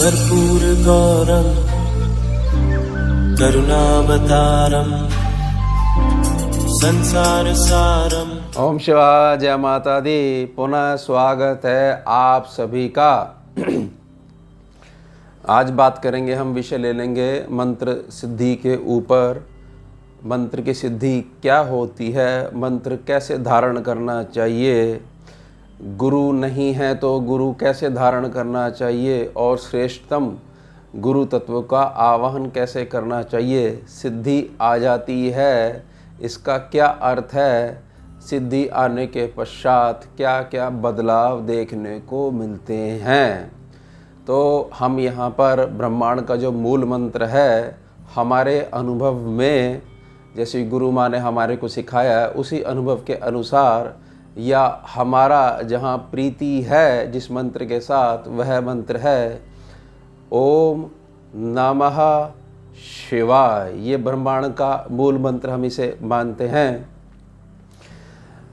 कर्पूरगौरं करुणावतारं संसारसारं। ओम शिवाय, जय माता दी। पुनः स्वागत है आप सभी का। आज बात करेंगे, हम विषय ले लेंगे मंत्र सिद्धि के ऊपर। मंत्र की सिद्धि क्या होती है, मंत्र कैसे धारण करना चाहिए, गुरु नहीं है तो गुरु कैसे धारण करना चाहिए, और श्रेष्ठतम गुरु तत्व का आवाहन कैसे करना चाहिए। सिद्धि आ जाती है, इसका क्या अर्थ है, सिद्धि आने के पश्चात क्या क्या बदलाव देखने को मिलते हैं। तो हम यहाँ पर ब्रह्मांड का जो मूल मंत्र है, हमारे अनुभव में जैसे गुरु माँ ने हमारे को सिखाया है, उसी अनुभव के अनुसार या हमारा जहाँ प्रीति है जिस मंत्र के साथ, वह मंत्र है ओम नमः शिवाय। ये ब्रह्मांड का मूल मंत्र हम इसे मानते हैं।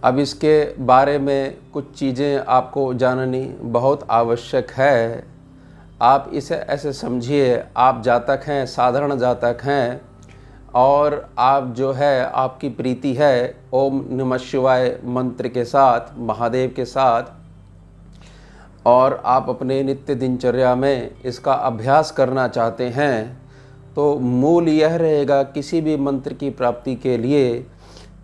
अब इसके बारे में कुछ चीज़ें आपको जाननी बहुत आवश्यक है। आप इसे ऐसे समझिए, आप जातक हैं, साधारण जातक हैं, और आप जो है आपकी प्रीति है ओम नमः शिवाय मंत्र के साथ, महादेव के साथ, और आप अपने नित्य दिनचर्या में इसका अभ्यास करना चाहते हैं। तो मूल यह रहेगा किसी भी मंत्र की प्राप्ति के लिए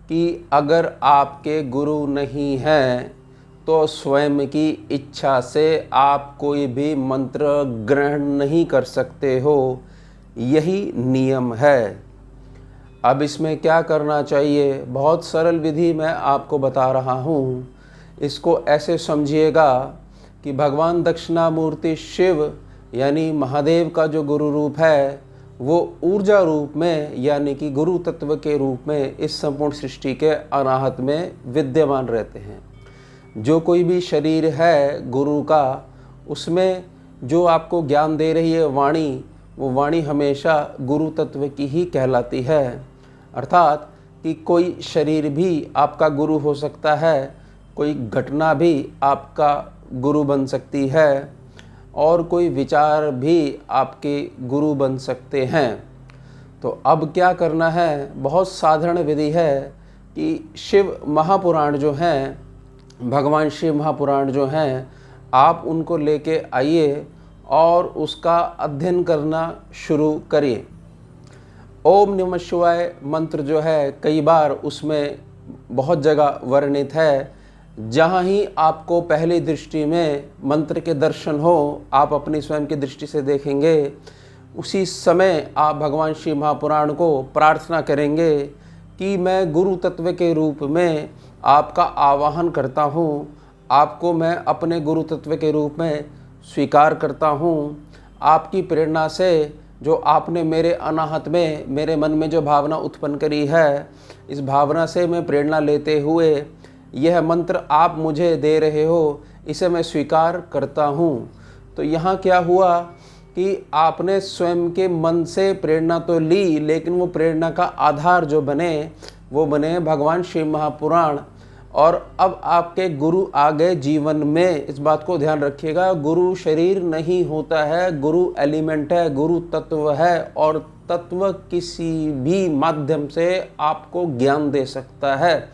कि अगर आपके गुरु नहीं हैं तो स्वयं की इच्छा से आप कोई भी मंत्र ग्रहण नहीं कर सकते हो। यही नियम है। अब इसमें क्या करना चाहिए, बहुत सरल विधि मैं आपको बता रहा हूँ। इसको ऐसे समझिएगा कि भगवान दक्षिणामूर्ति शिव यानी महादेव का जो गुरु रूप है, वो ऊर्जा रूप में यानी कि गुरु तत्व के रूप में इस संपूर्ण सृष्टि के अनाहत में विद्यमान रहते हैं। जो कोई भी शरीर है गुरु का, उसमें जो आपको ज्ञान दे रही है वाणी, वो वाणी हमेशा गुरु तत्व की ही कहलाती है। अर्थात कि कोई शरीर भी आपका गुरु हो सकता है, कोई घटना भी आपका गुरु बन सकती है, और कोई विचार भी आपके गुरु बन सकते हैं। तो अब क्या करना है, बहुत साधारण विधि है कि शिव महापुराण जो हैं, भगवान शिव महापुराण जो हैं, आप उनको लेके आइए और उसका अध्ययन करना शुरू करिए। ओम नमः शिवाय मंत्र जो है, कई बार उसमें बहुत जगह वर्णित है। जहाँ ही आपको पहली दृष्टि में मंत्र के दर्शन हो, आप अपनी स्वयं की दृष्टि से देखेंगे, उसी समय आप भगवान शिव महापुराण को प्रार्थना करेंगे कि मैं गुरु तत्व के रूप में आपका आवाहन करता हूँ, आपको मैं अपने गुरु तत्व के रूप में स्वीकार करता हूँ। आपकी प्रेरणा से जो आपने मेरे अनाहत में, मेरे मन में जो भावना उत्पन्न करी है, इस भावना से मैं प्रेरणा लेते हुए यह मंत्र आप मुझे दे रहे हो, इसे मैं स्वीकार करता हूँ। तो यहाँ क्या हुआ कि आपने स्वयं के मन से प्रेरणा तो ली, लेकिन वो प्रेरणा का आधार जो बने, वो बने भगवान शिव महापुराण। और अब आपके गुरु आ गए जीवन में। इस बात को ध्यान रखिएगा, गुरु शरीर नहीं होता है, गुरु एलिमेंट है, गुरु तत्व है, और तत्व किसी भी माध्यम से आपको ज्ञान दे सकता है।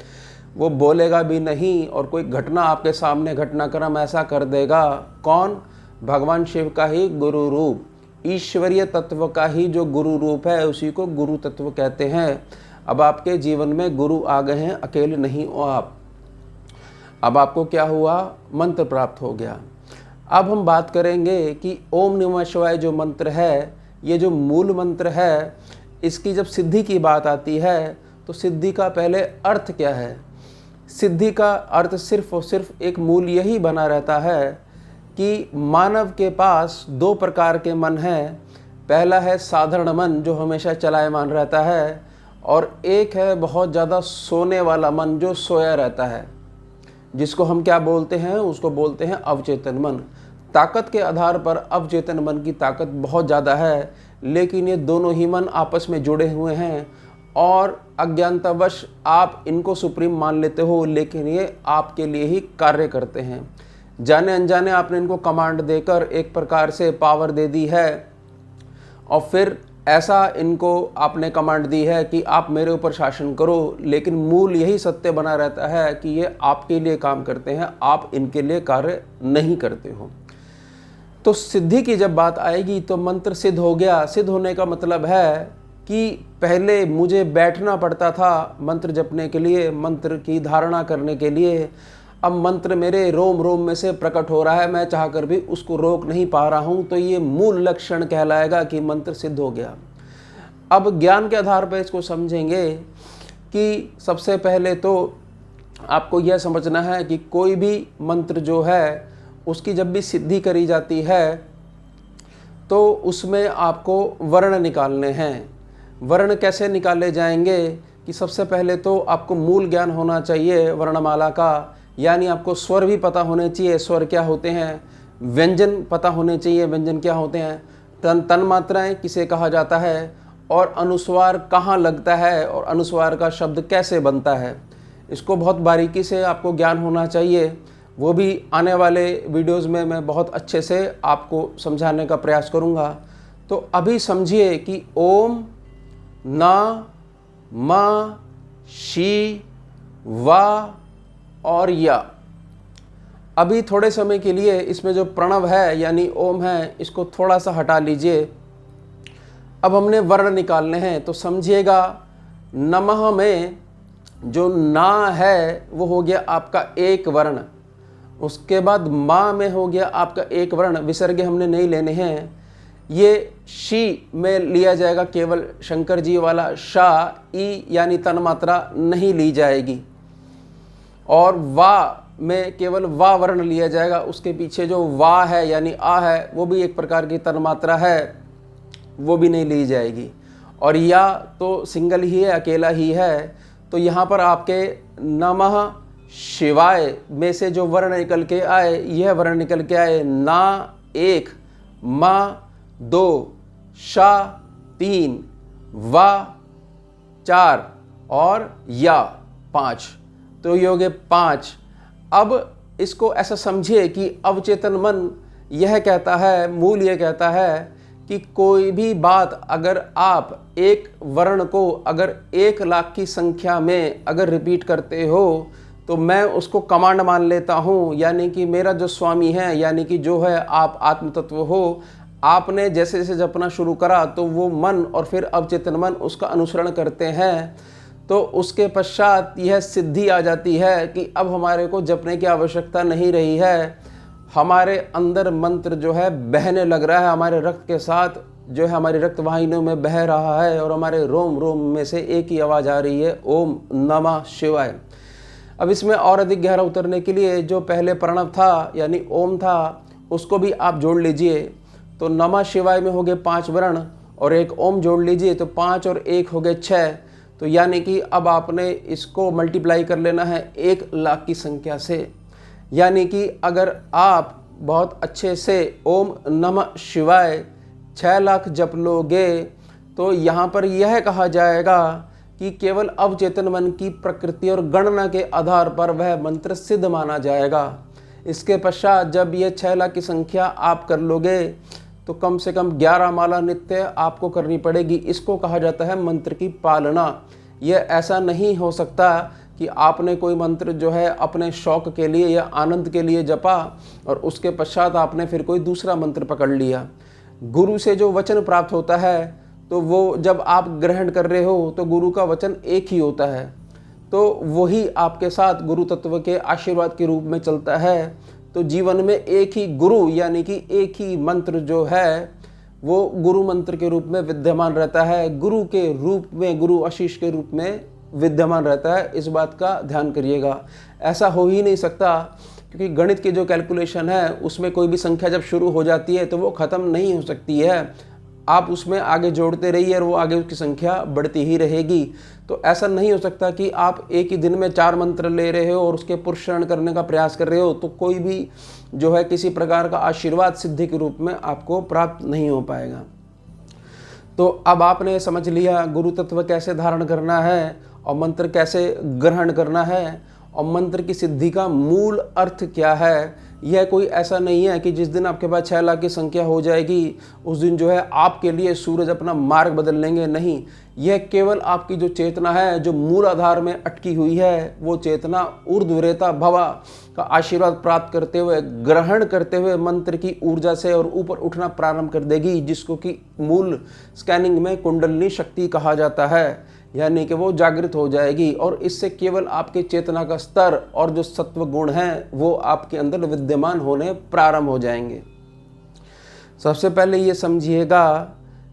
वो बोलेगा भी नहीं, और कोई घटना आपके सामने घटनाक्रम ऐसा कर देगा। कौन? भगवान शिव का ही गुरु रूप, ईश्वरीय तत्व का ही जो गुरु रूप है, उसी को गुरु तत्व कहते हैं। अब आपके जीवन में गुरु आ गए हैं, अकेले नहीं हो आप। अब आपको क्या हुआ, मंत्र प्राप्त हो गया। अब हम बात करेंगे कि ओम नमः शिवाय जो मंत्र है, ये जो मूल मंत्र है, इसकी जब सिद्धि की बात आती है तो सिद्धि का पहले अर्थ क्या है। सिद्धि का अर्थ सिर्फ और सिर्फ एक मूल यही बना रहता है कि मानव के पास दो प्रकार के मन हैं। पहला है साधारण मन जो हमेशा चलायमान रहता है, और एक है बहुत ज़्यादा सोने वाला मन जो सोया रहता है, जिसको हम क्या बोलते हैं, उसको बोलते हैं अवचेतन मन। ताकत के आधार पर अवचेतन मन की ताकत बहुत ज़्यादा है, लेकिन ये दोनों ही मन आपस में जुड़े हुए हैं, और अज्ञानतावश आप इनको सुप्रीम मान लेते हो, लेकिन ये आपके लिए ही कार्य करते हैं। जाने अनजाने आपने इनको कमांड देकर एक प्रकार से पावर दे दी है, और फिर ऐसा इनको आपने कमांड दी है कि आप मेरे ऊपर शासन करो, लेकिन मूल यही सत्य बना रहता है कि ये आपके लिए काम करते हैं, आप इनके लिए कार्य नहीं करते हो। तो सिद्धि की जब बात आएगी तो मंत्र सिद्ध हो गया। सिद्ध होने का मतलब है कि पहले मुझे बैठना पड़ता था मंत्र जपने के लिए, मंत्र की धारणा करने के लिए। अब मंत्र मेरे रोम रोम में से प्रकट हो रहा है, मैं चाहकर भी उसको रोक नहीं पा रहा हूँ, तो ये मूल लक्षण कहलाएगा कि मंत्र सिद्ध हो गया। अब ज्ञान के आधार पर इसको समझेंगे कि सबसे पहले तो आपको यह समझना है कि कोई भी मंत्र जो है उसकी जब भी सिद्धि करी जाती है तो उसमें आपको वर्ण निकालने हैं। वर्ण कैसे निकाले जाएंगे कि सबसे पहले तो आपको मूल ज्ञान होना चाहिए वर्णमाला का, यानी आपको स्वर भी पता होने चाहिए, स्वर क्या होते हैं, व्यंजन पता होने चाहिए, व्यंजन क्या होते हैं, तन मात्राएं किसे कहा जाता है, और अनुस्वार कहाँ लगता है और अनुस्वार का शब्द कैसे बनता है, इसको बहुत बारीकी से आपको ज्ञान होना चाहिए। वो भी आने वाले वीडियोज़ में मैं बहुत अच्छे से आपको समझाने का प्रयास करूँगा। तो अभी समझिए कि ओम, ना, मा, शी, वा और या। अभी थोड़े समय के लिए इसमें जो प्रणव है यानी ओम है, इसको थोड़ा सा हटा लीजिए। अब हमने वर्ण निकालने हैं, तो समझिएगा नमः में जो ना है वो हो गया आपका एक वर्ण, उसके बाद माँ में हो गया आपका एक वर्ण, विसर्ग हमने नहीं लेने हैं। ये शी में लिया जाएगा केवल शंकर जी वाला शा, ई यानी तन मात्रा नहीं ली जाएगी, और वा में केवल वा वर्ण लिया जाएगा, उसके पीछे जो वा है यानी आ है वो भी एक प्रकार की तन मात्रा है, वो भी नहीं ली जाएगी, और या तो सिंगल ही है, अकेला ही है। तो यहाँ पर आपके नमः शिवाय में से जो वर्ण निकल के आए, यह वर्ण निकल के आए ना एक, मा दो, शा तीन, वा चार और या पाँच, तो ये हो गए पाँच। अब इसको ऐसा समझिए कि अवचेतन मन यह कहता है, मूल यह कहता है कि कोई भी बात अगर आप एक वर्ण को अगर 1 लाख की संख्या में अगर रिपीट करते हो तो मैं उसको कमांड मान लेता हूँ, यानी कि मेरा जो स्वामी है यानी कि जो है आप आत्म तत्व हो। आपने जैसे जैसे जपना शुरू करा तो वो मन और फिर अवचेतन मन उसका अनुसरण करते हैं, तो उसके पश्चात यह सिद्धि आ जाती है कि अब हमारे को जपने की आवश्यकता नहीं रही है, हमारे अंदर मंत्र जो है बहने लग रहा है, हमारे रक्त के साथ जो है हमारी रक्त वाहिनियों में बह रहा है, और हमारे रोम रोम में से एक ही आवाज़ आ रही है, ओम नमः शिवाय। अब इसमें और अधिक गहरा उतरने के लिए जो पहले प्रणव था यानी ओम था, उसको भी आप जोड़ लीजिए। तो नमः शिवाय में हो गए 5 वर्ण और एक ओम जोड़ लीजिए, तो 5 और 1 हो गए 6। तो यानी कि अब आपने इसको मल्टीप्लाई कर लेना है 1 लाख की संख्या से। यानी कि अगर आप बहुत अच्छे से ओम नमः शिवाय 6 लाख जप लोगे तो यहाँ पर यह कहा जाएगा कि केवल अवचेतन मन की प्रकृति और गणना के आधार पर वह मंत्र सिद्ध माना जाएगा। इसके पश्चात जब ये 6 लाख की संख्या आप कर लोगे तो कम से कम 11 माला नित्य आपको करनी पड़ेगी। इसको कहा जाता है मंत्र की पालना। यह ऐसा नहीं हो सकता कि आपने कोई मंत्र जो है अपने शौक के लिए या आनंद के लिए जपा और उसके पश्चात आपने फिर कोई दूसरा मंत्र पकड़ लिया। गुरु से जो वचन प्राप्त होता है तो वो जब आप ग्रहण कर रहे हो तो गुरु का वचन एक ही होता है, तो वही आपके साथ गुरु तत्व के आशीर्वाद के रूप में चलता है। तो जीवन में एक ही गुरु यानी कि एक ही मंत्र जो है वो गुरु मंत्र के रूप में विद्यमान रहता है, गुरु के रूप में, गुरु आशीष के रूप में विद्यमान रहता है। इस बात का ध्यान करिएगा। ऐसा हो ही नहीं सकता, क्योंकि गणित की जो कैलकुलेशन है उसमें कोई भी संख्या जब शुरू हो जाती है तो वो ख़त्म नहीं हो सकती है। आप उसमें आगे जोड़ते रहिए और वो आगे उसकी संख्या बढ़ती ही रहेगी। तो ऐसा नहीं हो सकता कि आप एक ही दिन में 4 मंत्र ले रहे हो और उसके पुरुषरण करने का प्रयास कर रहे हो तो कोई भी जो है किसी प्रकार का आशीर्वाद सिद्धि के रूप में आपको प्राप्त नहीं हो पाएगा। तो अब आपने समझ लिया गुरु तत्व कैसे धारण करना है और मंत्र कैसे ग्रहण करना है, और मंत्र की सिद्धि का मूल अर्थ क्या है। यह कोई ऐसा नहीं है कि जिस दिन आपके पास 6 लाख की संख्या हो जाएगी उस दिन जो है आपके लिए सूरज अपना मार्ग बदल लेंगे, नहीं। यह केवल आपकी जो चेतना है, जो मूल आधार में अटकी हुई है, वो चेतना ऊर्ध्वरेता भवा का आशीर्वाद प्राप्त करते हुए, ग्रहण करते हुए मंत्र की ऊर्जा से और ऊपर उठना प्रारंभ कर देगी, जिसको कि मूल स्कैनिंग में कुंडलिनी शक्ति कहा जाता है। यानी कि वो जागृत हो जाएगी और इससे केवल आपके चेतना का स्तर और जो सत्व गुण हैं वो आपके अंदर विद्यमान होने प्रारंभ हो जाएंगे। सबसे पहले ये समझिएगा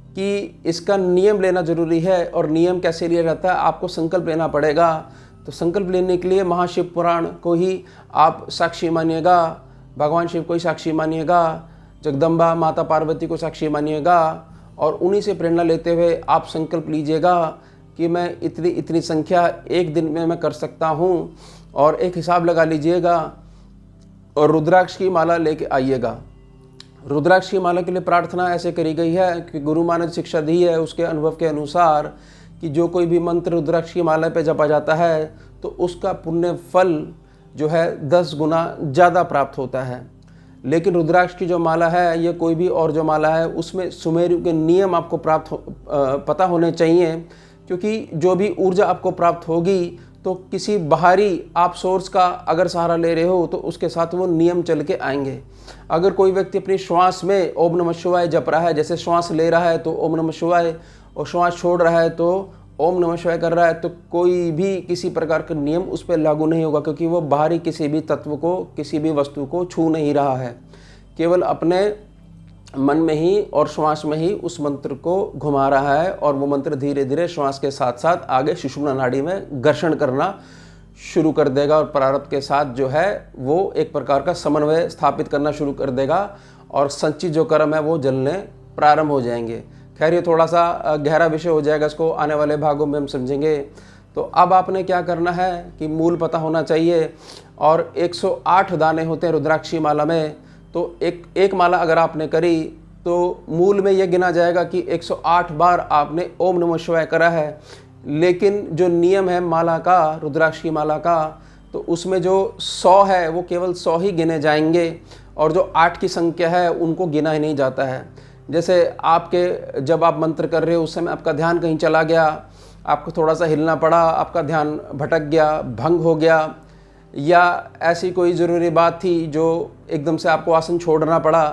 कि इसका नियम लेना जरूरी है। और नियम कैसे लिया जाता है, आपको संकल्प लेना पड़ेगा। तो संकल्प लेने के लिए महाशिव पुराण को ही आप साक्षी मानिएगा, भगवान शिव को ही साक्षी मानिएगा, जगदम्बा माता पार्वती को साक्षी मानिएगा और उन्हीं से प्रेरणा लेते हुए आप संकल्प लीजिएगा कि मैं इतनी इतनी संख्या एक दिन में मैं कर सकता हूँ। और एक हिसाब लगा लीजिएगा और रुद्राक्ष की माला लेके आइएगा। रुद्राक्ष की माला के लिए प्रार्थना ऐसे करी गई है कि गुरु माँ ने शिक्षा दी है उसके अनुभव के अनुसार कि जो कोई भी मंत्र रुद्राक्ष की माला पे जपा जाता है तो उसका पुण्य फल जो है 10 गुना ज़्यादा प्राप्त होता है। लेकिन रुद्राक्ष की जो माला है, ये कोई भी और जो माला है, उसमें सुमेरु के नियम आपको पता होने चाहिए। क्योंकि जो भी ऊर्जा आपको प्राप्त होगी तो किसी बाहरी आप सोर्स का अगर सहारा ले रहे हो तो उसके साथ वो नियम चल के आएंगे। अगर कोई व्यक्ति अपनी श्वास में ओम नमः शिवाय जप रहा है, जैसे श्वास ले रहा है तो ओम नमः शिवाय और श्वास छोड़ रहा है तो ओम नमः शिवाय कर रहा है, तो कोई भी किसी प्रकार का नियम उस पर लागू नहीं होगा, क्योंकि वो बाहरी किसी भी तत्व को, किसी भी वस्तु को छू नहीं रहा है। केवल अपने मन में ही और श्वास में ही उस मंत्र को घुमा रहा है और वो मंत्र धीरे धीरे श्वास के साथ साथ आगे सुषुम्ना नाड़ी में घर्षण करना शुरू कर देगा और प्रारब्ध के साथ जो है वो एक प्रकार का समन्वय स्थापित करना शुरू कर देगा और संचित जो कर्म है वो जलने प्रारंभ हो जाएंगे। खैर ये थोड़ा सा गहरा विषय हो जाएगा, इसको आने वाले भागों में हम समझेंगे। तो अब आपने क्या करना है कि मूल पता होना चाहिए। और 108 दाने होते हैं रुद्राक्षी माला में, तो एक माला अगर आपने करी तो मूल में यह गिना जाएगा कि 108 बार आपने ओम नमः शिवाय करा है। लेकिन जो नियम है माला का, रुद्राक्ष की माला का, तो उसमें जो 100 है वो केवल 100 ही गिने जाएंगे और जो 8 की संख्या है उनको गिना ही नहीं जाता है। जैसे आपके जब आप मंत्र कर रहे हो उस समय आपका ध्यान कहीं चला गया, आपको थोड़ा सा हिलना पड़ा, आपका ध्यान भटक गया, भंग हो गया, या ऐसी कोई ज़रूरी बात थी जो एकदम से आपको आसन छोड़ना पड़ा,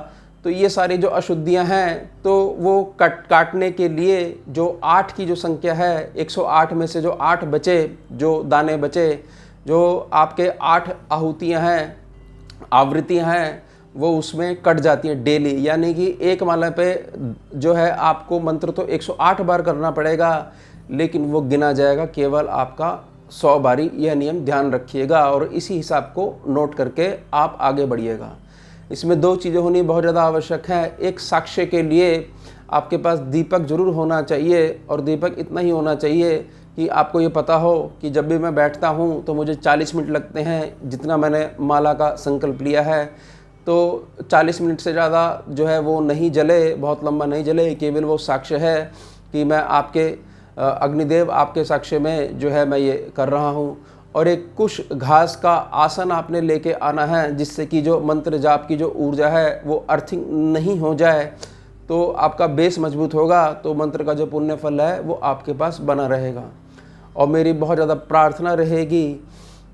तो ये सारी जो अशुद्धियां हैं तो वो काटने के लिए जो 8 की जो संख्या है, 108 में से जो 8 बचे, जो दाने बचे, जो आपके 8 आहुतियां हैं, आवृत्तियां हैं, वो उसमें कट जाती हैं डेली। यानी कि एक माला पे जो है आपको मंत्र तो 108 बार करना पड़ेगा, लेकिन वो गिना जाएगा केवल आपका 100 बारी। यह नियम ध्यान रखिएगा और इसी हिसाब को नोट करके आप आगे बढ़िएगा। इसमें 2 चीज़ें होनी बहुत ज़्यादा आवश्यक है। एक, साक्ष्य के लिए आपके पास दीपक जरूर होना चाहिए और दीपक इतना ही होना चाहिए कि आपको ये पता हो कि जब भी मैं बैठता हूँ तो मुझे 40 मिनट लगते हैं जितना मैंने माला का संकल्प लिया है। तो 40 मिनट से ज़्यादा जो है वो नहीं जले, बहुत लंबा नहीं जले, केवल वो साक्ष्य है कि मैं आपके अग्निदेव आपके साक्ष्य में जो है मैं ये कर रहा हूँ। और एक कुश घास का आसन आपने लेके आना है जिससे कि जो मंत्र जाप की जो ऊर्जा है वो अर्थिंग नहीं हो जाए, तो आपका बेस मजबूत होगा, तो मंत्र का जो पुण्य फल है वो आपके पास बना रहेगा। और मेरी बहुत ज़्यादा प्रार्थना रहेगी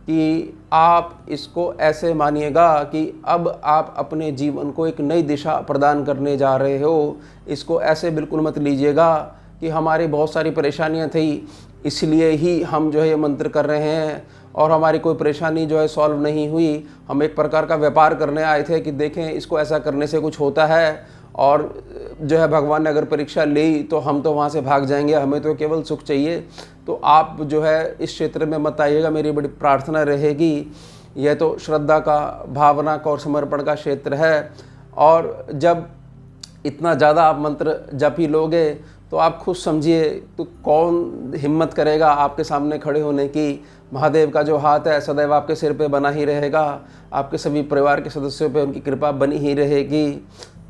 कि आप इसको ऐसे मानिएगा कि अब आप अपने जीवन को एक नई दिशा प्रदान करने जा रहे हो। इसको ऐसे बिल्कुल मत लीजिएगा कि हमारी बहुत सारी परेशानियां थी इसलिए ही हम जो है ये मंत्र कर रहे हैं और हमारी कोई परेशानी जो है सॉल्व नहीं हुई। हम एक प्रकार का व्यापार करने आए थे कि देखें इसको ऐसा करने से कुछ होता है, और जो है भगवान ने अगर परीक्षा ली तो हम तो वहाँ से भाग जाएंगे, हमें तो केवल सुख चाहिए। तो आप जो है इस क्षेत्र में मत आइएगा, मेरी बड़ी प्रार्थना रहेगी। यह तो श्रद्धा का, भावना का और समर्पण का क्षेत्र है। और जब इतना ज़्यादा आप मंत्र जप ही लोगे तो आप खुद समझिए तो कौन हिम्मत करेगा आपके सामने खड़े होने की। महादेव का जो हाथ है सदैव आपके सिर पे बना ही रहेगा, आपके सभी परिवार के सदस्यों पे उनकी कृपा बनी ही रहेगी।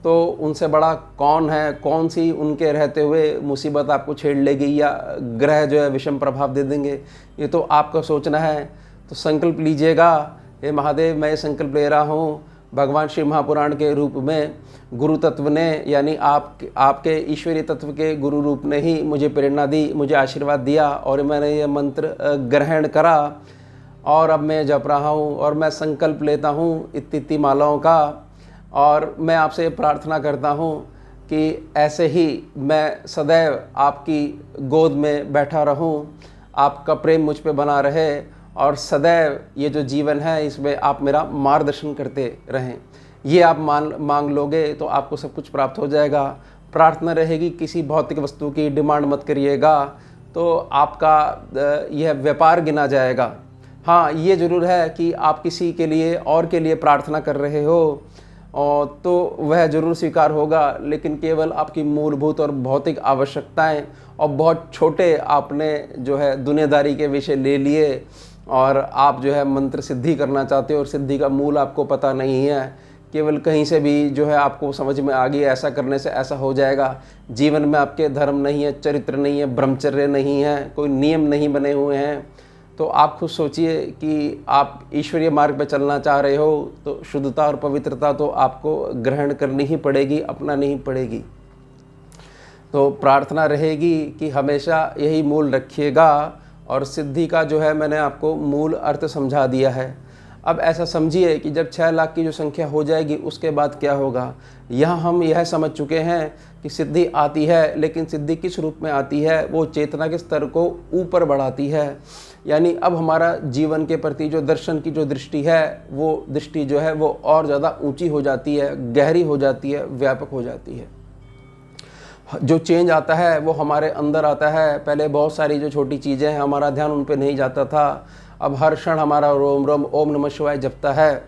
तो उनसे बड़ा कौन है, कौन सी उनके रहते हुए मुसीबत आपको छेड़ लेगी या ग्रह जो है विषम प्रभाव दे देंगे, ये तो आपका सोचना है। तो संकल्प लीजिएगा, हे महादेव मैं ये संकल्प ले रहा हूँ, भगवान शिव महापुराण के रूप में गुरु तत्व ने यानी आपके ईश्वरीय तत्व के गुरु रूप ने ही मुझे प्रेरणा दी, मुझे आशीर्वाद दिया और मैंने ये मंत्र ग्रहण करा और अब मैं जप रहा हूँ और मैं संकल्प लेता हूँ इतनी मालाओं का। और मैं आपसे प्रार्थना करता हूँ कि ऐसे ही मैं सदैव आपकी गोद में बैठा रहूं, आपका प्रेम मुझ पे बना रहे और सदैव ये जो जीवन है इसमें आप मेरा मार्गदर्शन करते रहें। ये आप मांग लोगे तो आपको सब कुछ प्राप्त हो जाएगा। प्रार्थना रहेगी, किसी भौतिक वस्तु की डिमांड मत करिएगा तो आपका यह व्यापार गिना जाएगा। हाँ, ये ज़रूर है कि आप किसी के लिए और के लिए प्रार्थना कर रहे हो और तो वह ज़रूर स्वीकार होगा, लेकिन केवल आपकी मूलभूत और भौतिक आवश्यकताएं और बहुत छोटे आपने जो है दुनियादारी के विषय ले लिए और आप जो है मंत्र सिद्धि करना चाहते हो और सिद्धि का मूल आपको पता नहीं है। केवल कहीं से भी जो है आपको समझ में आ गई ऐसा करने से ऐसा हो जाएगा। जीवन में आपके धर्म नहीं है, चरित्र नहीं है, ब्रह्मचर्य नहीं है, कोई नियम नहीं बने हुए हैं। तो आप खुद सोचिए कि आप ईश्वरीय मार्ग पर चलना चाह रहे हो तो शुद्धता और पवित्रता तो आपको ग्रहण करनी ही पड़ेगी, अपनानी ही पड़ेगी। तो प्रार्थना रहेगी कि हमेशा यही मूल रखिएगा और सिद्धि का जो है मैंने आपको मूल अर्थ समझा दिया है। अब ऐसा समझिए कि जब 6 लाख की जो संख्या हो जाएगी उसके बाद क्या होगा। यहाँ हम यह समझ चुके हैं कि सिद्धि आती है, लेकिन सिद्धि किस रूप में आती है, वो चेतना के स्तर को ऊपर बढ़ाती है। यानी अब हमारा जीवन के प्रति जो दर्शन की जो दृष्टि है वो दृष्टि जो है वो और ज़्यादा ऊंची हो जाती है, गहरी हो जाती है, व्यापक हो जाती है। जो चेंज आता है वो हमारे अंदर आता है। पहले बहुत सारी जो छोटी चीज़ें हैं हमारा ध्यान उन पे नहीं जाता था, अब हर क्षण हमारा रोम रोम ओम नमः शिवाय जपता है।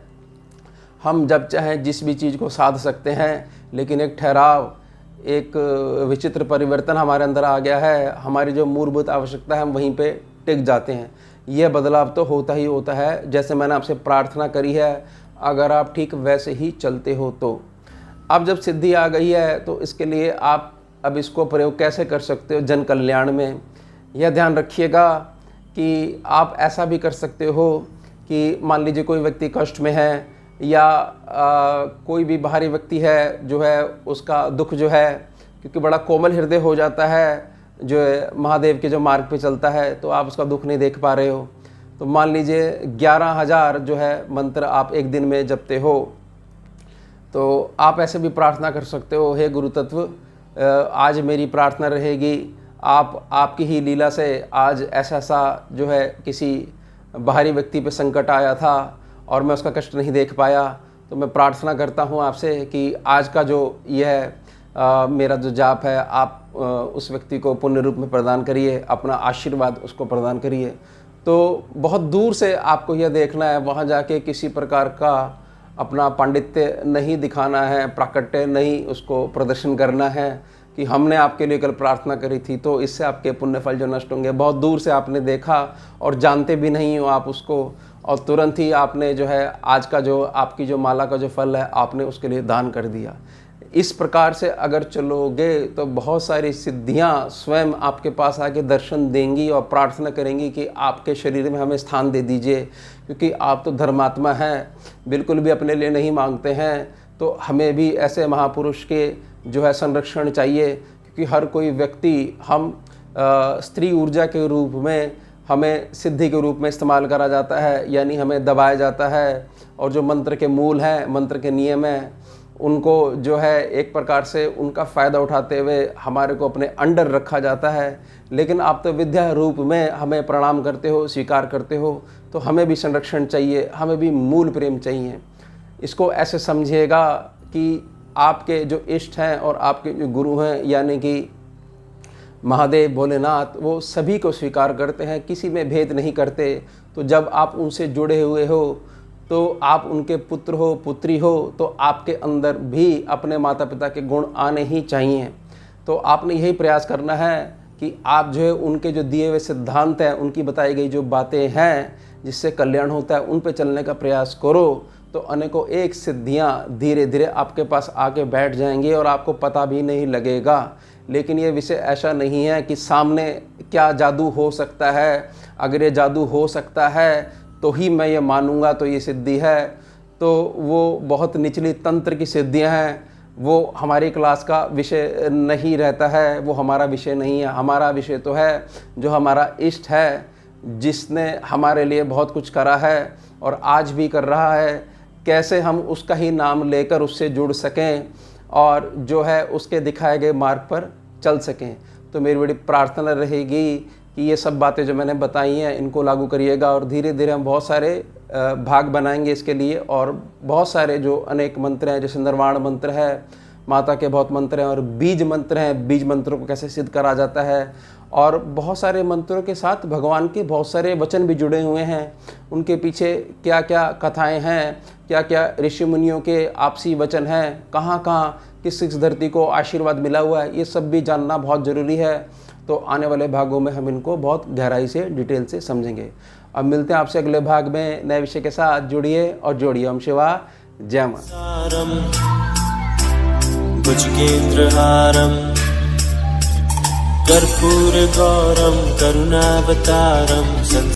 हम जब चाहें जिस भी चीज़ को साध सकते हैं, लेकिन एक ठहराव, एक विचित्र परिवर्तन हमारे अंदर आ गया है। हमारी जो मूलभूत आवश्यकता है हम वहीं पे टिक जाते हैं। यह बदलाव तो होता ही होता है। जैसे मैंने आपसे प्रार्थना करी है, अगर आप ठीक वैसे ही चलते हो तो। अब जब सिद्धि आ गई है तो इसके लिए आप अब इसको प्रयोग कैसे कर सकते हो जन कल्याण में, यह ध्यान रखिएगा कि आप ऐसा भी कर सकते हो कि मान लीजिए कोई व्यक्ति कष्ट में है या कोई भी बाहरी व्यक्ति है जो है उसका दुख जो है, क्योंकि बड़ा कोमल हृदय हो जाता है जो है महादेव के जो मार्ग पे चलता है, तो आप उसका दुख नहीं देख पा रहे हो। तो मान लीजिए 11,000 जो है मंत्र आप एक दिन में जपते हो, तो आप ऐसे भी प्रार्थना कर सकते हो, हे गुरु तत्व आज मेरी प्रार्थना रहेगी, आपकी ही लीला से आज ऐसा जो है किसी बाहरी व्यक्ति पे संकट आया था और मैं उसका कष्ट नहीं देख पाया, तो मैं प्रार्थना करता हूँ आपसे कि आज का जो यह मेरा जो जाप है आप उस व्यक्ति को पुण्य रूप में प्रदान करिए, अपना आशीर्वाद उसको प्रदान करिए। तो बहुत दूर से आपको यह देखना है, वहाँ जाके किसी प्रकार का अपना पांडित्य नहीं दिखाना है, प्राकट्य नहीं उसको प्रदर्शन करना है कि हमने आपके लिए कल प्रार्थना करी थी तो इससे आपके पुण्य फल जो नष्ट होंगे। बहुत दूर से आपने देखा और जानते भी नहीं हो आप उसको, और तुरंत ही आपने जो है आज का जो आपकी जो माला का जो फल है आपने उसके लिए दान कर दिया। इस प्रकार से अगर चलोगे तो बहुत सारी सिद्धियां स्वयं आपके पास आके दर्शन देंगी और प्रार्थना करेंगी कि आपके शरीर में हमें स्थान दे दीजिए, क्योंकि आप तो धर्मात्मा हैं, बिल्कुल भी अपने लिए नहीं मांगते हैं। तो हमें भी ऐसे महापुरुष के जो है संरक्षण चाहिए, क्योंकि हर कोई व्यक्ति हम स्त्री ऊर्जा के रूप में हमें सिद्धि के रूप में इस्तेमाल करा जाता है, यानी हमें दबाया जाता है। और जो मंत्र के मूल हैं, मंत्र के नियम हैं, उनको जो है एक प्रकार से उनका फ़ायदा उठाते हुए हमारे को अपने अंडर रखा जाता है। लेकिन आप तो विद्या रूप में हमें प्रणाम करते हो, स्वीकार करते हो, तो हमें भी संरक्षण चाहिए, हमें भी मूल प्रेम चाहिए। इसको ऐसे समझिएगा कि आपके जो इष्ट हैं और आपके जो गुरु हैं यानी कि महादेव भोलेनाथ, वो सभी को स्वीकार करते हैं, किसी में भेद नहीं करते। तो जब आप उनसे जुड़े हुए हो तो आप उनके पुत्र हो, पुत्री हो, तो आपके अंदर भी अपने माता पिता के गुण आने ही चाहिए। तो आपने यही प्रयास करना है कि आप जो है उनके जो दिए हुए सिद्धांत हैं, उनकी बताई गई जो बातें हैं जिससे कल्याण होता है, उन पे चलने का प्रयास करो। तो अनेकों एक सिद्धियां धीरे धीरे आपके पास आके बैठ जाएंगी और आपको पता भी नहीं लगेगा। लेकिन ये विषय ऐसा नहीं है कि सामने क्या जादू हो सकता है। अगर ये जादू हो सकता है तो ही मैं ये मानूंगा तो ये सिद्धि है, तो वो बहुत निचली तंत्र की सिद्धियां हैं, वो हमारी क्लास का विषय नहीं रहता है, वो हमारा विषय नहीं है। हमारा विषय तो है जो हमारा इष्ट है, जिसने हमारे लिए बहुत कुछ करा है और आज भी कर रहा है, कैसे हम उसका ही नाम लेकर उससे जुड़ सकें और जो है उसके दिखाए गए मार्ग पर चल सकें। तो मेरी बड़ी प्रार्थना रहेगी कि ये सब बातें जो मैंने बताई हैं इनको लागू करिएगा, और धीरे धीरे हम बहुत सारे भाग बनाएंगे इसके लिए, और बहुत सारे जो अनेक मंत्र हैं, जैसे निर्वाण मंत्र है, माता के बहुत मंत्र हैं, और बीज मंत्र हैं, बीज मंत्रों को कैसे सिद्ध करा जाता है, और बहुत सारे मंत्रों के साथ भगवान के बहुत सारे वचन भी जुड़े हुए हैं, उनके पीछे क्या क्या कथाएं हैं, क्या क्या ऋषि मुनियों के आपसी वचन हैं, कहाँ कहाँ किस किस धरती को आशीर्वाद मिला हुआ है, ये सब भी जानना बहुत ज़रूरी है। तो आने वाले भागों में हम इनको बहुत गहराई से डिटेल से समझेंगे। अब मिलते हैं आपसे अगले भाग में नए विषय के साथ। जुड़िए और जोड़िए। ओम शिवा जय मां। सारम भुजगेन्द्रहारम कर्पूर गौरम करुणावतारम